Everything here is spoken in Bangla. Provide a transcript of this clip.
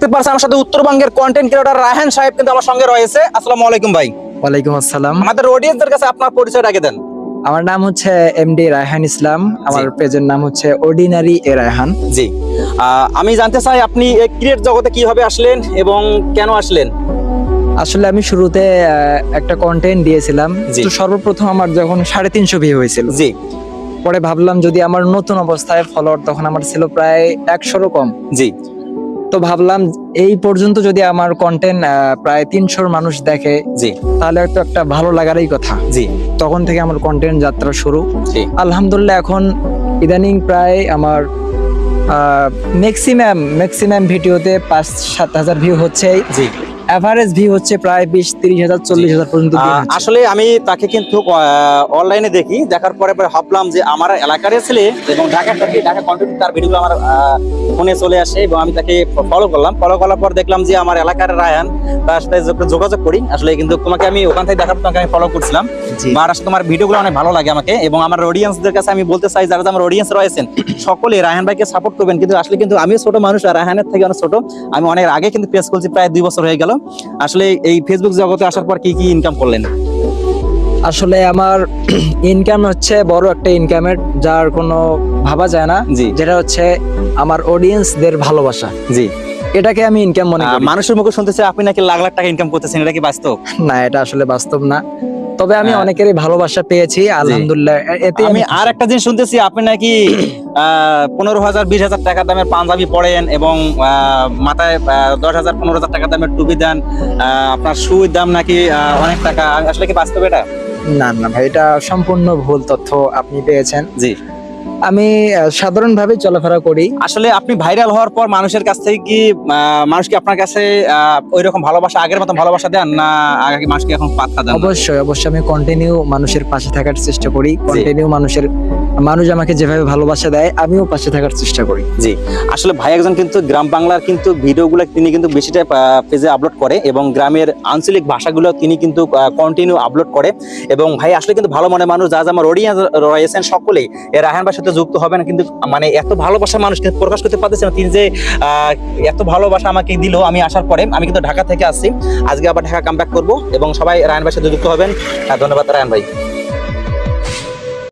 দেখতে পাচ্ছেন আমার সাথে উত্তরবঙ্গের কন্টেন্ট ক্রিয়েটর রায়হান সাহেব কিন্তু আমার সঙ্গে রয়েছে। আসসালামু আলাইকুম ভাই। ওয়ালাইকুম আসসালাম। আমাদের অডিয়েন্সদের কাছে আপনার পরিচয় রেখে দেন। আমার নাম হচ্ছে এমডি রায়হান ইসলাম। আমার পেজের নাম হচ্ছে অর্ডিনারি এ রায়হান। জি, আমি জানতে চাই আপনি এই ক্রিয়েট জগতে কিভাবে আসলেন এবং কেন আসলেন? আসলে আমি শুরুতে একটা কন্টেন্ট দিয়েছিলাম। জি। তো সর্বপ্রথম আমার যখন 350 ভিউ হয়েছিল, জি পরে ভাবলাম যদি আমার নতুন অবস্থায় ফলোয়ার, তখন আমার ছিল প্রায় 100-রও কম। জি তো ভাবলাম এই পর্যন্ত যদি আমার কন্টেন্ট প্রায় 300 মানুষ দেখে, জি তাহলে তো একটা ভালো লাগারই কথা। জি তখন থেকে আমার কন্টেন্ট যাত্রা শুরু। জি আলহামদুলিল্লাহ এখন ইদানিং প্রায় আমার ম্যাক্সিমাম ভিডিওতে 5-7 হাজার ভিউ হচ্ছে। জি এভারেজ ভিউ হচ্ছে প্রায় 20-30 হাজার 40 হাজার পর্যন্ত view হচ্ছে। আসলে আমি তাকে কিন্তু অনলাইনে দেখি, দেখার পরে ভাবলাম যে আমার এলাকার ছেলে এবং ঢাকা কন্টেন্ট তার ভিডিওগুলো আমার ফোনে চলে আসে এবং আমি তাকে ফলো করলাম। ফলো করার পর দেখলাম যে আমার এলাকার রায়হান, তার সাথে যোগাযোগ করি। আসলে কিন্তু তোমাকে আমি ওখান থেকে দেখার পর তোমাকে আমি ফলো করছিলাম। আর আসলে তোমার ভিডিওগুলো অনেক ভালো লাগে আমাকে এবং আমার অডিয়েন্সদের কাছে আমি বলতে চাই, যারা আমার অডিয়েন্স রয়েছেন সকলে রায়হান ভাইকে সাপোর্ট করবেন। কিন্তু আসলে কিন্তু আমিও ছোট মানুষ, আর রায়হানের থেকে অনেক ছোট। আমি অনেক আগে কিন্তু পেজ খুলছি, প্রায় 2 বছর হয়ে গেল। আসলে এই ফেসবুক জগতে আসার পর কি কি ইনকাম করলেন? আসলে আমার ইনকাম হচ্ছে বড় একটা ইনকামের, যার কোনো ভাবা যায় না। জি। যেটা হচ্ছে আমার অডিয়েন্সদের ভালোবাসা। জি, এটাকে আমি ইনকাম মনে করি। মানুষের মুখে শুনতেছে আপনি নাকি লাখ লাখ টাকা ইনকাম করতেছেন, এটা কি বাস্তব? না, এটা আসলে বাস্তব না। তবে আমি অনেকেরই ভালোবাসা পেয়েছি আলহামদুলিল্লাহ। এতে আমি আর একটা জিনিস শুনতেছি আপনি নাকি 15,000-20,000 টাকা দামের পাঞ্জাবি পরেন এবং মাথায় 10,000-15,000 টাকা দামের টুপি দেন। আপনার শুর দাম নাকি অনেক টাকা, আসলে কি বাস্তব এটা? না না ভাই, এটা সম্পূর্ণ ভুল তথ্য আপনি পেয়েছেন। জি, আমি সাধারণভাবে চলাফেরা করি। আসলে আপনি ভাইরাল হওয়ার পর মানুষের কাছ থেকে কি মানুষ কি আপনার কাছে ওই রকম ভালোবাসা, আগের মতো ভালোবাসা দেন না আগে মানুষকে এখন পাত্তা দেন? অবশ্যই আমি কন্টিনিউ মানুষের পাশে থাকার চেষ্টা করি। কন্টিনিউ মানুষ আমাকে যেভাবে ভালোবাসা দেয়, আমিও পাশে থাকার চেষ্টা করি। জি, আসলে ভাই একজন কিন্তু গ্রাম বাংলার কিন্তু ভিডিওগুলো তিনি কিন্তু বেশিটা পেজে আপলোড করে এবং গ্রামের আঞ্চলিক ভাষাগুলো তিনি কিন্তু কন্টিনিউ আপলোড করে। এবং ভাই আসলে কিন্তু ভালো মনের মানুষ, যা আমার অডিয়েন্স রয়েছেন সকলেই এই রায়হান ভাইয়ের সাথে যুক্ত হবেন। কিন্তু মানে এত ভালোবাসা মানুষ কিন্তু প্রকাশ করতে পারতেছে না। তিনি যে এত ভালোবাসা আমাকে দিল, আমি আসার পরে আমি কিন্তু ঢাকা থেকে আসছি, আজকে আবার ঢাকা কামব্যাক করবো এবং সবাই রায়হান ভাইয়ের সাথে যুক্ত হবেন। ধন্যবাদ রায়হান ভাই।